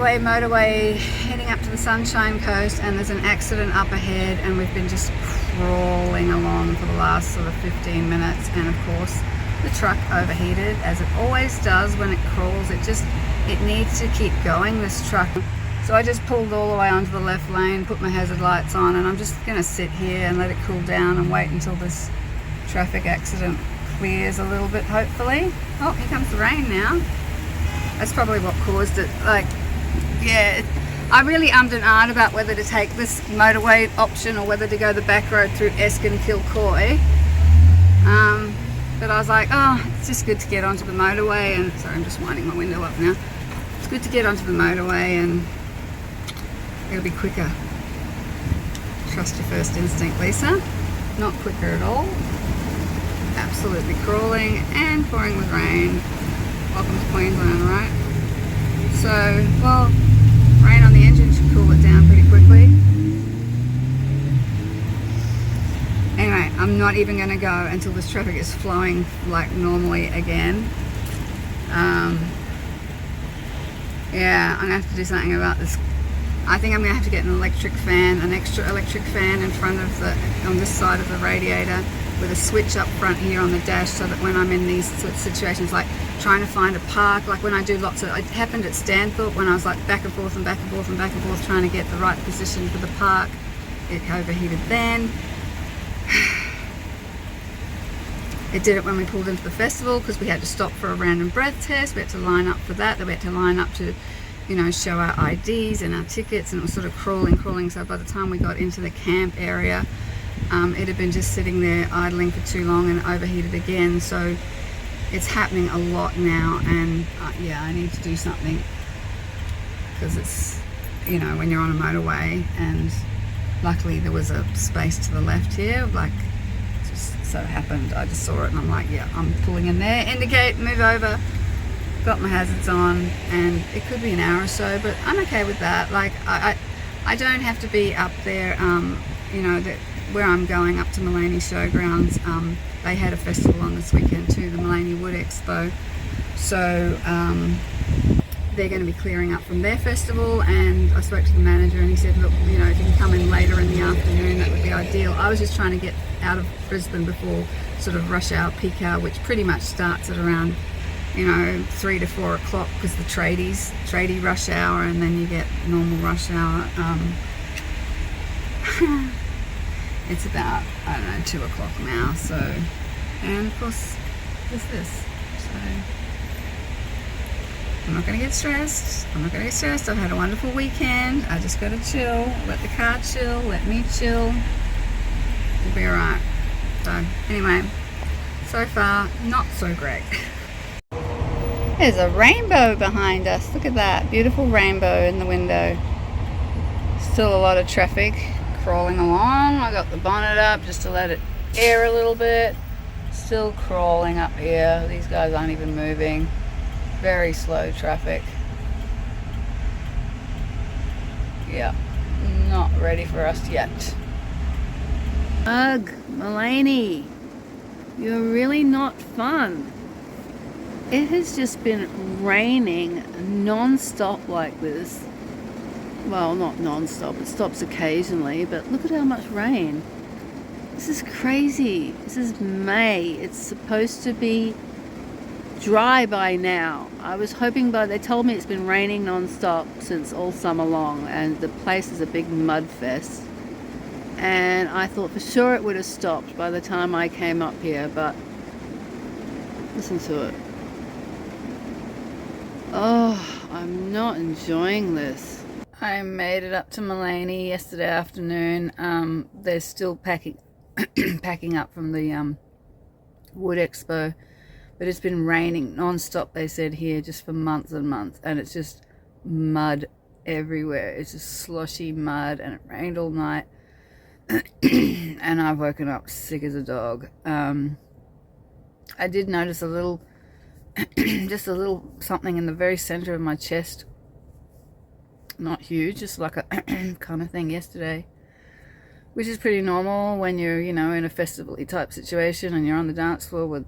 Gateway Motorway heading up to the Sunshine Coast, and there's an accident up ahead, and we've been just crawling along for the last sort of 15 minutes, and of course the truck overheated, as it always does when it crawls. It needs to keep going, this truck. So I just pulled all the way onto the left lane, put my hazard lights on, and I'm just going to sit here and let it cool down and wait until this traffic accident clears a little bit, hopefully. Oh, here comes the rain now. That's probably what caused it. Like, yeah, I really ummed and ahed about whether to take this motorway option or whether to go the back road through Esk and Kilcoy. But I was like, oh, it's just good to get onto the motorway, and sorry, I'm just winding my window up now. It's good to get onto the motorway and it'll be quicker. Trust your first instinct, Lisa. Not quicker at all. Absolutely crawling and pouring with rain. Welcome to Queensland, right? So, well, rain on the engine should cool it down pretty quickly. Anyway, I'm not even going to go until this traffic is flowing like normally again. Yeah, I'm going to have to do something about this. I think I'm going to have to get an electric fan, an extra electric fan in front of on this side of the radiator, with a switch up front here on the dash, so that when I'm in these sort of situations, like trying to find a park, like when I do lots of, it happened at Stanthorpe when I was like back and forth and back and forth and back and forth trying to get the right position for the park. It overheated then. It did it when we pulled into the festival, because we had to stop for a random breath test. We had to line up for that. Then we had to line up to, you know, show our IDs and our tickets, and it was sort of crawling. So by the time we got into the camp area, it had been just sitting there idling for too long and overheated again. So it's happening a lot now, and yeah, I need to do something, because it's, you know, when you're on a motorway, and luckily there was a space to the left here, like just so happened I just saw it and I'm like, yeah, I'm pulling in there, indicate, move over, got my hazards on, and it could be an hour or so, but I'm okay with that. Like I don't have to be up there, you know, where I'm going up to Maleny Showgrounds. They had a festival on this weekend too, the Maleny Wood Expo, so they're going to be clearing up from their festival, and I spoke to the manager and he said, look, you know, if you can come in later in the afternoon, that would be ideal. I was just trying to get out of Brisbane before sort of rush hour, peak hour, which pretty much starts at around, you know, 3 to 4 o'clock, because the tradie rush hour, and then you get normal rush hour. It's about, I don't know, 2 o'clock now, so, and of course there's this, so I'm not going to get stressed. I've had a wonderful weekend. I just got to chill, let the car chill, let me chill. We'll be alright. So anyway, so far not so great. There's a rainbow behind us. Look at that beautiful rainbow in the window. Still a lot of traffic crawling along. I got the bonnet up just to let it air a little bit. Still crawling up here. These guys aren't even moving. Very slow traffic. Yeah, not ready for us yet. Ugh, Maleny, you're really not fun. It has just been raining non-stop like this. Well, not non-stop, it stops occasionally, but look at how much rain. This is crazy. This is May. It's supposed to be dry by now. I was hoping, but they told me it's been raining non-stop since all summer long, and the place is a big mud fest. And I thought for sure it would have stopped by the time I came up here, but listen to it. Oh, I'm not enjoying this. I made it up to Maleny yesterday afternoon. They're still packing up from the Wood Expo, but it's been raining non-stop, they said here, just for months and months, and it's just mud everywhere. It's just sloshy mud, and it rained all night. And I've woken up sick as a dog. I did notice a little just a little something in the very center of my chest. Not huge, just like a kind of thing yesterday, which is pretty normal when you're, you know, in a festival-y type situation and you're on the dance floor with,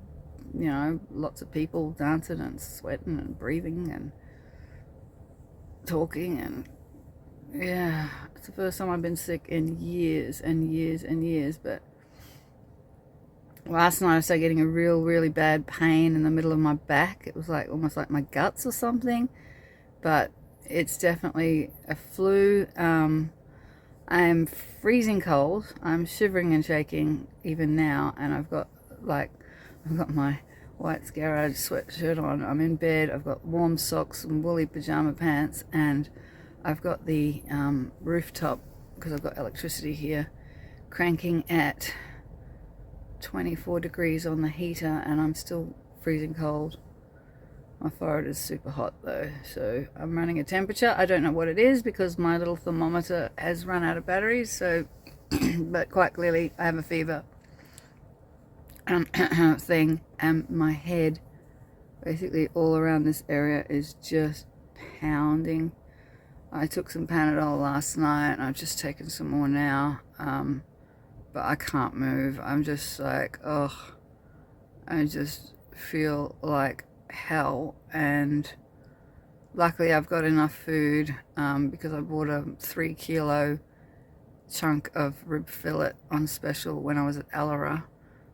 you know, lots of people dancing and sweating and breathing, and talking, and yeah, it's the first time I've been sick in years and years and years. But last night I started getting a really bad pain in the middle of my back. It was like almost like my guts or something, but it's definitely a flu. I'm freezing cold. I'm shivering and shaking even now, and I've got my White's Garage sweatshirt on. I'm in bed. I've got warm socks and woolly pajama pants, and I've got the rooftop, because I've got electricity here, cranking at 24 degrees on the heater, and I'm still freezing cold. My forehead is super hot though, so I'm running a temperature. I don't know what it is because my little thermometer has run out of batteries, so but quite clearly I have a fever thing, and my head, basically all around this area, is just pounding. I took some Panadol last night, and I've just taken some more now, but I can't move. I'm just like, ugh, I just feel like hell. And luckily I've got enough food, because I bought a 3 kilo chunk of rib fillet on special when I was at Alara.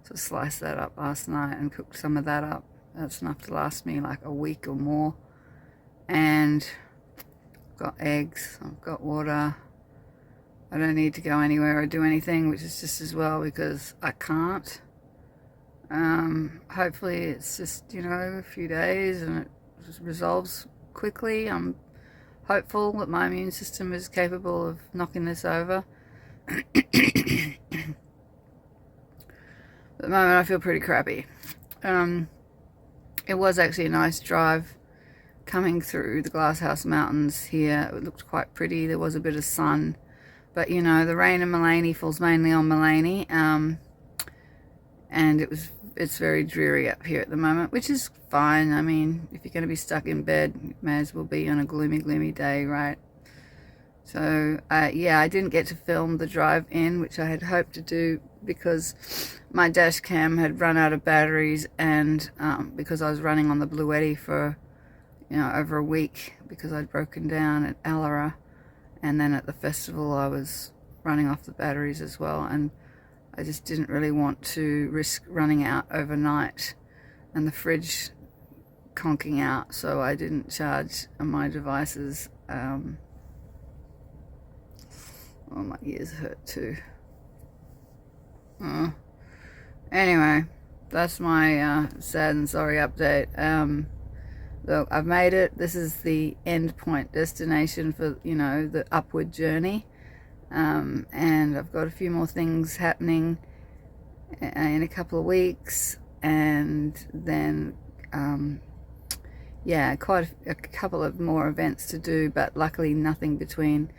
So sliced that up last night and cooked some of that up. That's enough to last me like a week or more. And I've got eggs, I've got water. I don't need to go anywhere or do anything, which is just as well because I can't. Hopefully it's just, a few days and it just resolves quickly. I'm hopeful that my immune system is capable of knocking this over. At the moment I feel pretty crappy. It was actually a nice drive coming through the Glasshouse Mountains here. It looked quite pretty. There was a bit of sun, but the rain in Maleny falls mainly on Maleny, and it's very dreary up here at the moment, which is fine. I mean, if you're going to be stuck in bed, you may as well be on a gloomy day, right? So yeah, I didn't get to film the drive in, which I had hoped to do because my dash cam had run out of batteries, and because I was running on the Bluetti for over a week because I'd broken down at Alara, and then at the festival I was running off the batteries as well, and I just didn't really want to risk running out overnight and the fridge conking out, so I didn't charge my devices. Oh, my ears hurt too. Anyway, that's my sad and sorry update. Look, I've made it. This is the end point destination for, the upward journey. And I've got a few more things happening in a couple of weeks, and then yeah, quite a couple of more events to do, but luckily nothing between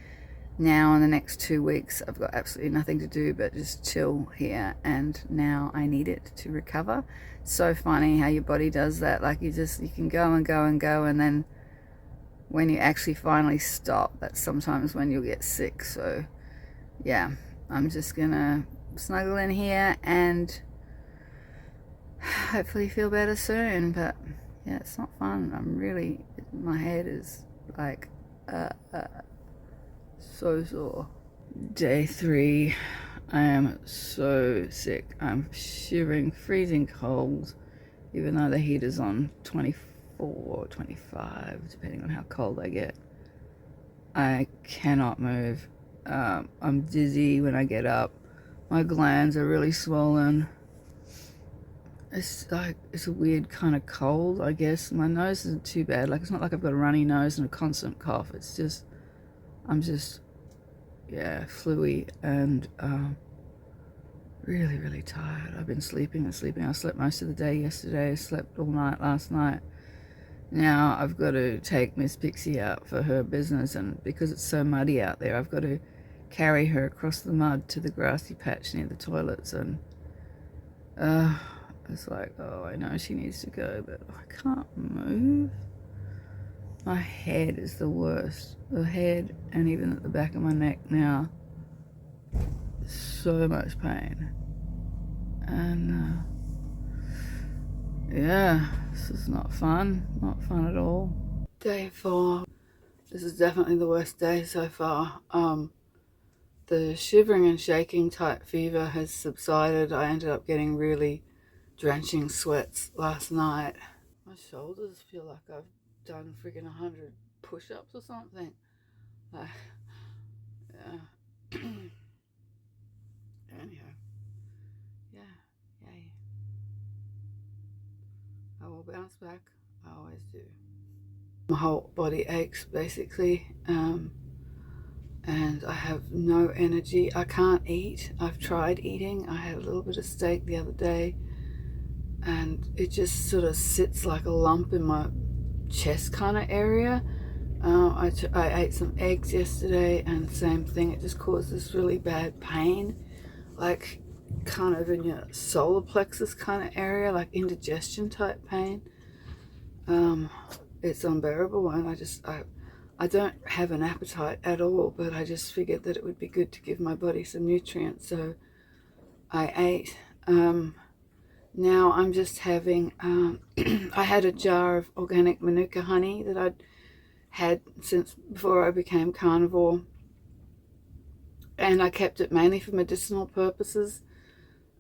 now and the next 2 weeks. I've got absolutely nothing to do but just chill here, and now I need it to recover. So funny how your body does that. Like you can go and go and go, and then when you actually finally stop, that's sometimes when you'll get sick. So yeah, I'm just gonna snuggle in here and hopefully feel better soon. But yeah, it's not fun. My head is like so sore. Day 3, I am so sick. I'm shivering, freezing cold, even though the heater's on 24, 25, depending on how cold I get. I cannot move. I'm dizzy when I get up. My glands are really swollen. It's a weird kind of cold, I guess. My nose isn't too bad. Like, it's not like I've got a runny nose and a constant cough. It's just, yeah, fluey and really tired. I've been sleeping. I slept most of the day yesterday. I slept all night last night. Now I've got to take Miss Pixie out for her business, and because it's so muddy out there, I've got to carry her across the mud to the grassy patch near the toilets, and it's like, oh, I know she needs to go, but I can't move. My head is the worst. The head, and even at the back of my neck now. So much pain. And yeah, this is not fun. Not fun at all. Day 4. This is definitely the worst day so far. The shivering and shaking type fever has subsided. I ended up getting really drenching sweats last night. My shoulders feel like I've done friggin' 100 push-ups or something. Like, yeah. Anyhow, yeah, yay. I will bounce back. I always do. My whole body aches basically, and I have no energy. I can't eat. I've tried eating. I had a little bit of steak the other day, and it just sort of sits like a lump in my chest kind of area. I ate some eggs yesterday, and same thing. It just caused this really bad pain, like kind of in your solar plexus kind of area, like indigestion type pain. It's unbearable, and I don't have an appetite at all, but I just figured that it would be good to give my body some nutrients, so I ate. Now I'm just having, I had a jar of organic Manuka honey that I'd had since before I became carnivore, and I kept it mainly for medicinal purposes,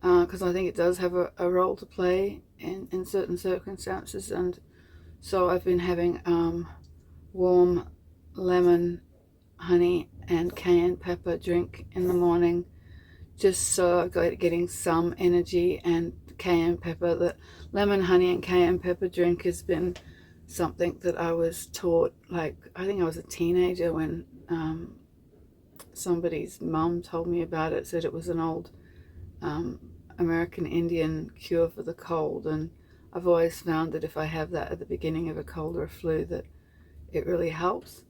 because I think it does have a role to play in certain circumstances. And so I've been having warm lemon, honey and cayenne pepper drink in the morning, just so I'm getting some energy. And cayenne pepper, the lemon, honey and cayenne pepper drink has been something that I was taught, like I think I was a teenager when somebody's mum told me about it, said it was an old American Indian cure for the cold, and I've always found that if I have that at the beginning of a cold or a flu, that it really helps.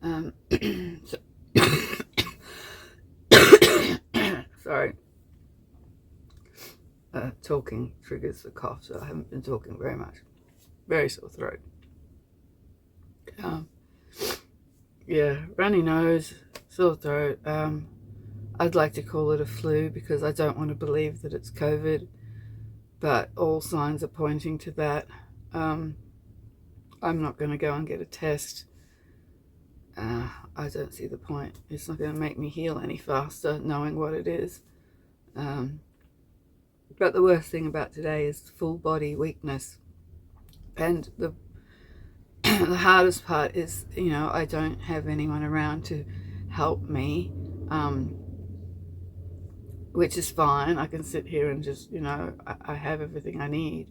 So sorry, talking triggers the cough, so I haven't been talking very much. Very sore throat. Yeah, runny nose, sore throat. I'd like to call it a flu because I don't want to believe that it's COVID, but all signs are pointing to that. I'm not going to go and get a test. I don't see the point. It's not going to make me heal any faster knowing what it is. But the worst thing about today is full body weakness. And the hardest part is, I don't have anyone around to help me, which is fine. I can sit here and just, I have everything I need.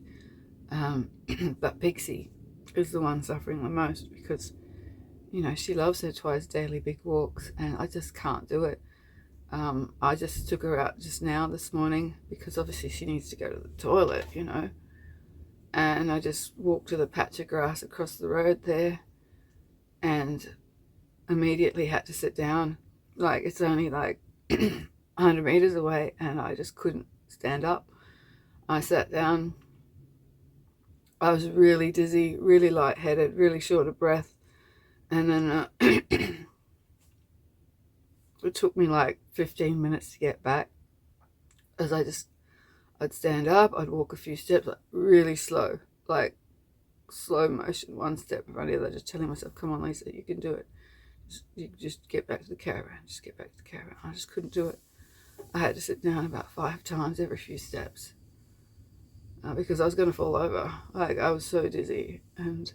But Pixie is the one suffering the most because, she loves her twice daily big walks, and I just can't do it. I just took her out just now this morning because obviously she needs to go to the toilet, and I just walked to the patch of grass across the road there and immediately had to sit down. Like, it's only like 100 meters away, and I just couldn't stand up. I sat down. I was really dizzy, really lightheaded, really short of breath. And then it took me like 15 minutes to get back, as I'd stand up, I'd walk a few steps, like really slow, like slow motion, one step in front of the other, just telling myself, come on Lisa, you can do it. Just get back to the caravan, just get back to the caravan. I just couldn't do it. I had to sit down about 5 times every few steps because I was going to fall over. Like, I was so dizzy, and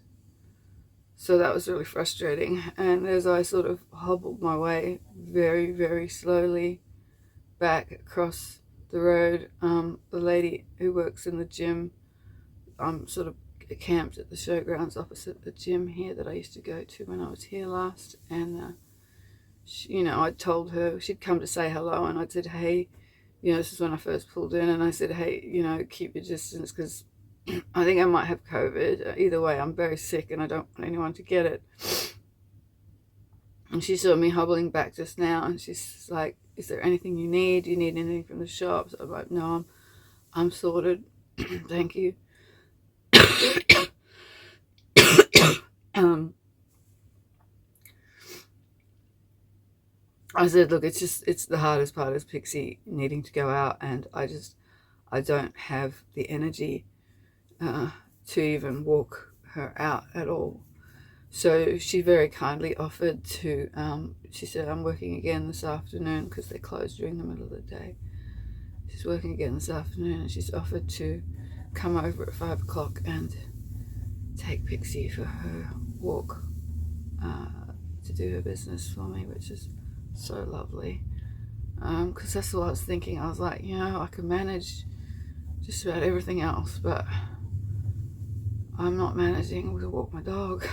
so that was really frustrating. And as I sort of hobbled my way very, very slowly back across the road, the lady who works in the gym, I'm sort of camped at the showgrounds opposite the gym here that I used to go to when I was here last. And she, I told her, she'd come to say hello, and I'd said, hey, this is when I first pulled in, and I said, hey, keep your distance because I think I might have COVID. Either way, I'm very sick and I don't want anyone to get it. And she saw me hobbling back just now, and she's like, is there anything you need? Do you need anything from the shop? So I'm like, no, I'm sorted. Thank you. I said, look, it's the hardest part is Pixie needing to go out, and I don't have the energy to even walk her out at all. So she very kindly offered to, she said, I'm working again this afternoon because they close during the middle of the day. She's working again this afternoon, and she's offered to come over at 5 o'clock and take Pixie for her walk to do her business for me, which is so lovely. Because that's what I was thinking. I was like, I can manage just about everything else, but I'm not managing to walk my dog.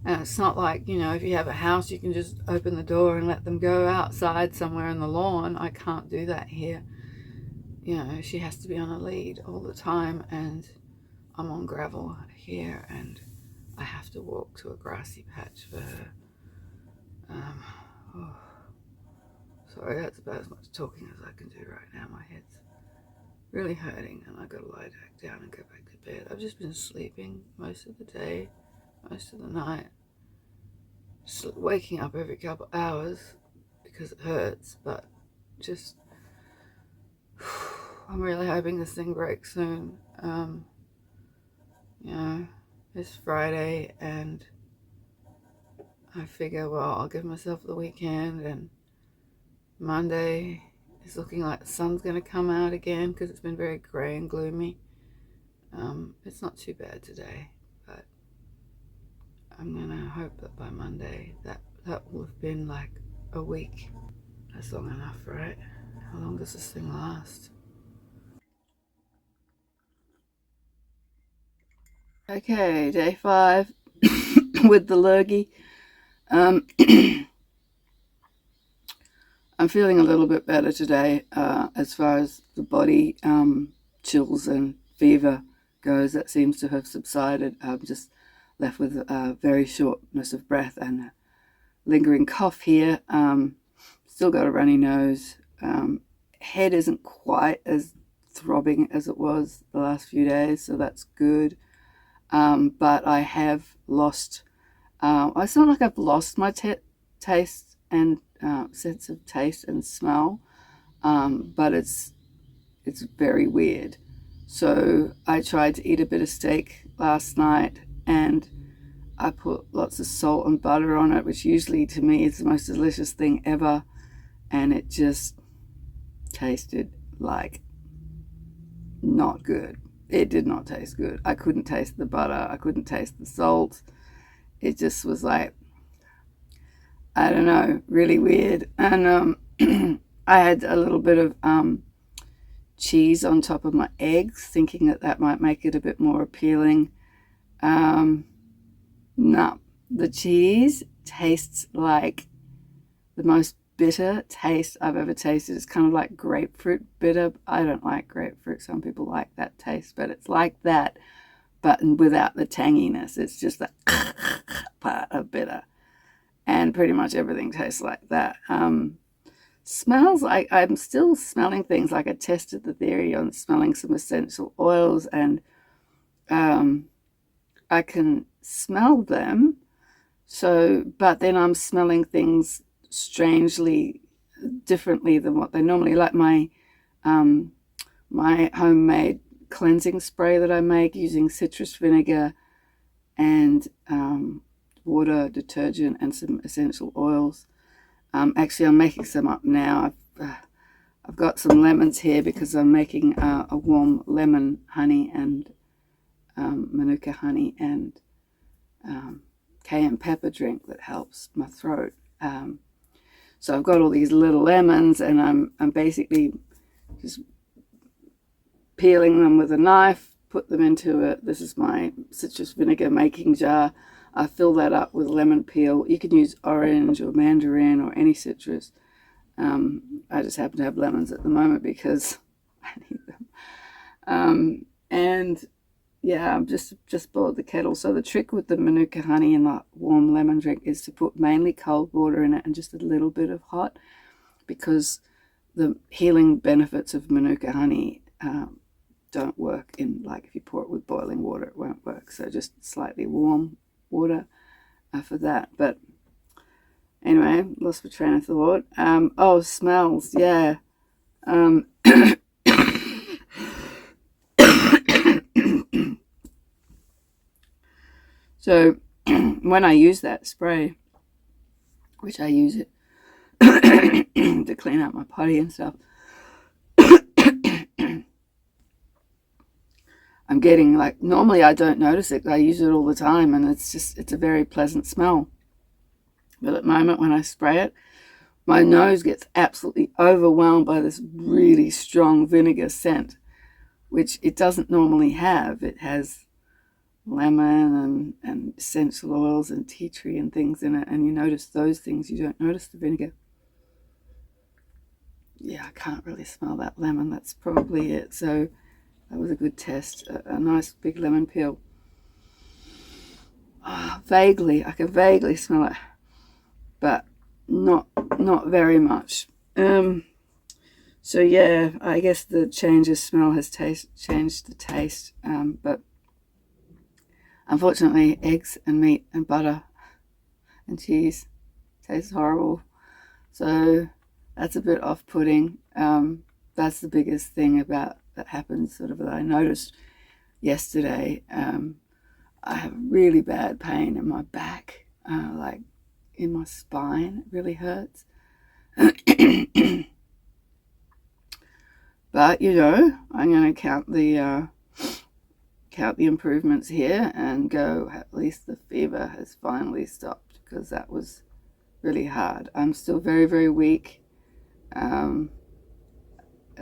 And it's not like, if you have a house, you can just open the door and let them go outside somewhere in the lawn. I can't do that here. She has to be on a lead all the time, and I'm on gravel here, and I have to walk to a grassy patch for her. Sorry, that's about as much talking as I can do right now. My head's really hurting, and I gotta lie back down and go back to bed. I've just been sleeping most of the day, most of the night, just waking up every couple hours because it hurts, but just I'm really hoping this thing breaks soon. It's Friday, and I figure, well, I'll give myself the weekend, and Monday is looking like the sun's going to come out again because it's been very grey and gloomy. It's not too bad today, but I'm going to hope that by Monday that will have been like a week. That's long enough, right? How long does this thing last? Okay, day 5 with the lurgy. I'm feeling a little bit better today as far as the body chills and fever goes. That seems to have subsided. I'm just left with a very shortness of breath and a lingering cough here. Still got a runny nose. Head isn't quite as throbbing as it was the last few days, so that's good. But I have lost, it's not like I've lost my taste and sense of taste and smell, but it's very weird. So I tried to eat a bit of steak last night, and I put lots of salt and butter on it, which usually to me is the most delicious thing ever, and it just tasted like not good. It did not taste good. I couldn't taste the butter. I couldn't taste the salt. It just was like, I don't know, really weird. And I had a little bit of cheese on top of my eggs, thinking that might make it a bit more appealing. No, the cheese tastes like the most bitter taste I've ever tasted. It's kind of like grapefruit bitter. I don't like grapefruit. Some people like that taste, but it's like that, but without the tanginess. It's just that part of bitter, and pretty much everything tastes like that. Smells like I'm still smelling things. Like I tested the theory on smelling some essential oils, and I can smell them. So, but then I'm smelling things strangely differently than what they normally, like my my homemade cleansing spray that I make using citrus vinegar and water, detergent, and some essential oils. Actually, I'm making some up now. I've got some lemons here because I'm making a warm lemon honey and manuka honey and cayenne pepper drink that helps my throat. So I've got all these little lemons, and I'm basically just peeling them with a knife, put them into this is my citrus vinegar making jar. I fill that up with lemon peel. You can use orange or mandarin or any citrus. I just happen to have lemons at the moment because I need them. And yeah, I've just boiled the kettle. So the trick with the manuka honey and the warm lemon drink is to put mainly cold water in it and just a little bit of hot, because the healing benefits of manuka honey don't work in, like, if you pour it with boiling water, it won't work. So just slightly warm water for that. But anyway, lost my train of thought. Oh, smells, yeah. So when I use that spray, which I use it to clean out my potty and stuff, I'm getting like, normally I don't notice it. I use it all the time and it's a very pleasant smell. But at the moment when I spray it, my nose gets absolutely overwhelmed by this really strong vinegar scent, which it doesn't normally have. It has lemon and essential oils and tea tree and things in it, and you notice those things, you don't notice the vinegar. Yeah, I can't really smell that lemon. That's probably it. So that was a good test. A nice big lemon peel. Vaguely, I can vaguely smell it, but not very much. So yeah, I guess the change of smell has changed the taste. But unfortunately, eggs and meat and butter and cheese taste horrible. So that's a bit off-putting. That's the biggest thing that happens, sort of, that I noticed yesterday. I have really bad pain in my back, like in my spine. It really hurts. But you know, I'm going to count the improvements here and go, at least the fever has finally stopped, because that was really hard. I'm still very, very weak.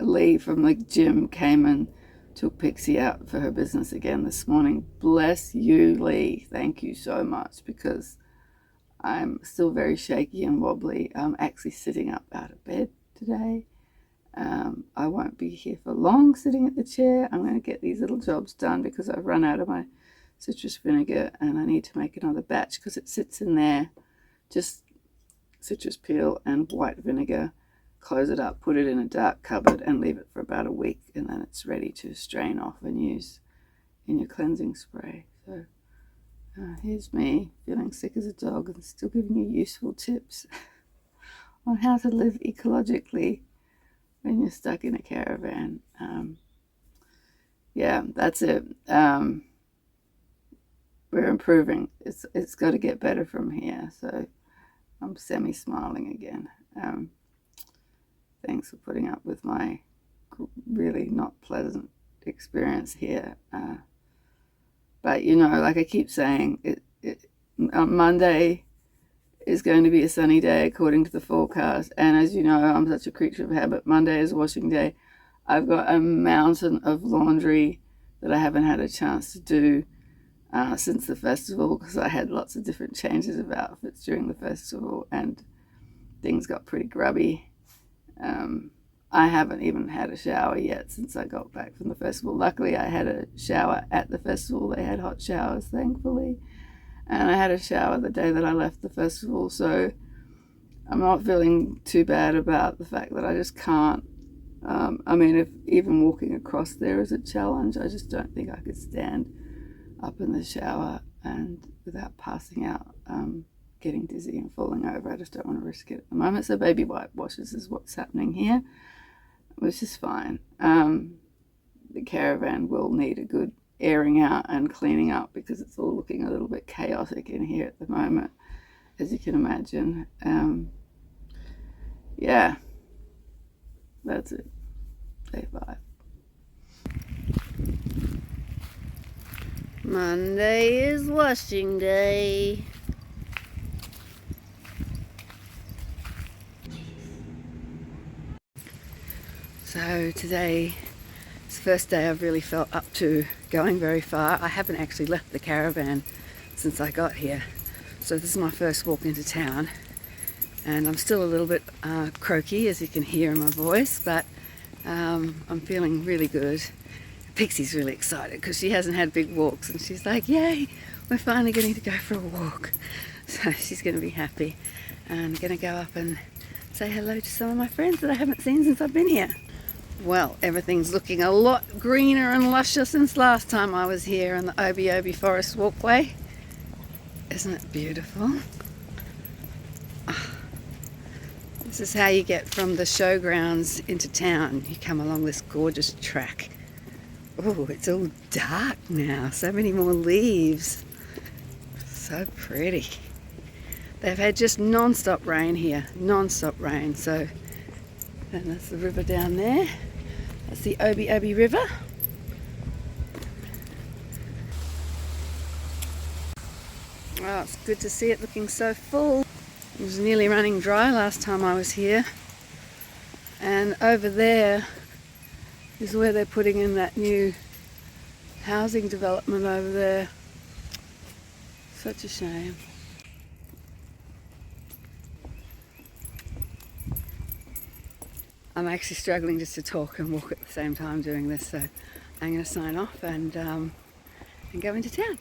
Lee from the gym came and took Pixie out for her business again this morning. Bless you, Lee. Thank you so much, because I'm still very shaky and wobbly. I'm actually sitting up out of bed today. I won't be here for long sitting at the chair. I'm going to get these little jobs done because I've run out of my citrus vinegar and I need to make another batch, because it sits in there, just citrus peel and white vinegar. Close it up, put it in a dark cupboard and leave it for about a week, and then it's ready to strain off and use in your cleansing spray. So here's me feeling sick as a dog and still giving you useful tips on how to live ecologically when you're stuck in a caravan. Yeah, that's it. We're improving. It's got to get better from here. So I'm semi-smiling again. Thanks for putting up with my really not pleasant experience here. But you know, like I keep saying, Monday is going to be a sunny day according to the forecast. And as you know, I'm such a creature of habit. Monday is washing day. I've got a mountain of laundry that I haven't had a chance to do since the festival, because I had lots of different changes of outfits during the festival and things got pretty grubby. I haven't even had a shower yet since I got back from the festival. Luckily, I had a shower at the festival. They had hot showers, thankfully. And I had a shower the day that I left the festival. So I'm not feeling too bad about the fact that I just can't. I mean, if even walking across there is a challenge, I just don't think I could stand up in the shower and without passing out, getting dizzy and falling over. I just don't want to risk it at the moment. So baby wipe washes is what's happening here, which is fine. The caravan will need a good airing out and cleaning up, because it's all looking a little bit chaotic in here at the moment, as you can imagine. Yeah, that's it. Day 5. Monday is washing day. So today is the first day I've really felt up to going very far. I haven't actually left the caravan since I got here. So this is my first walk into town. And I'm still a little bit croaky, as you can hear in my voice, but I'm feeling really good. Pixie's really excited because she hasn't had big walks, and she's like, yay, we're finally getting to go for a walk. So she's going to be happy. And I'm going to go up and say hello to some of my friends that I haven't seen since I've been here. Well, everything's looking a lot greener and lusher since last time I was here on the Obi Forest Walkway. Isn't it beautiful? This is how you get from the showgrounds into town. You come along this gorgeous track. Oh, it's all dark now. So many more leaves. So pretty. They've had just non-stop rain here, non-stop rain. So, and that's the river down there. That's the Obi Obi River. Oh, it's good to see it looking so full. It was nearly running dry last time I was here. And over there is where they're putting in that new housing development over there. Such a shame. I'm actually struggling just to talk and walk at the same time doing this, so I'm going to sign off and go into town.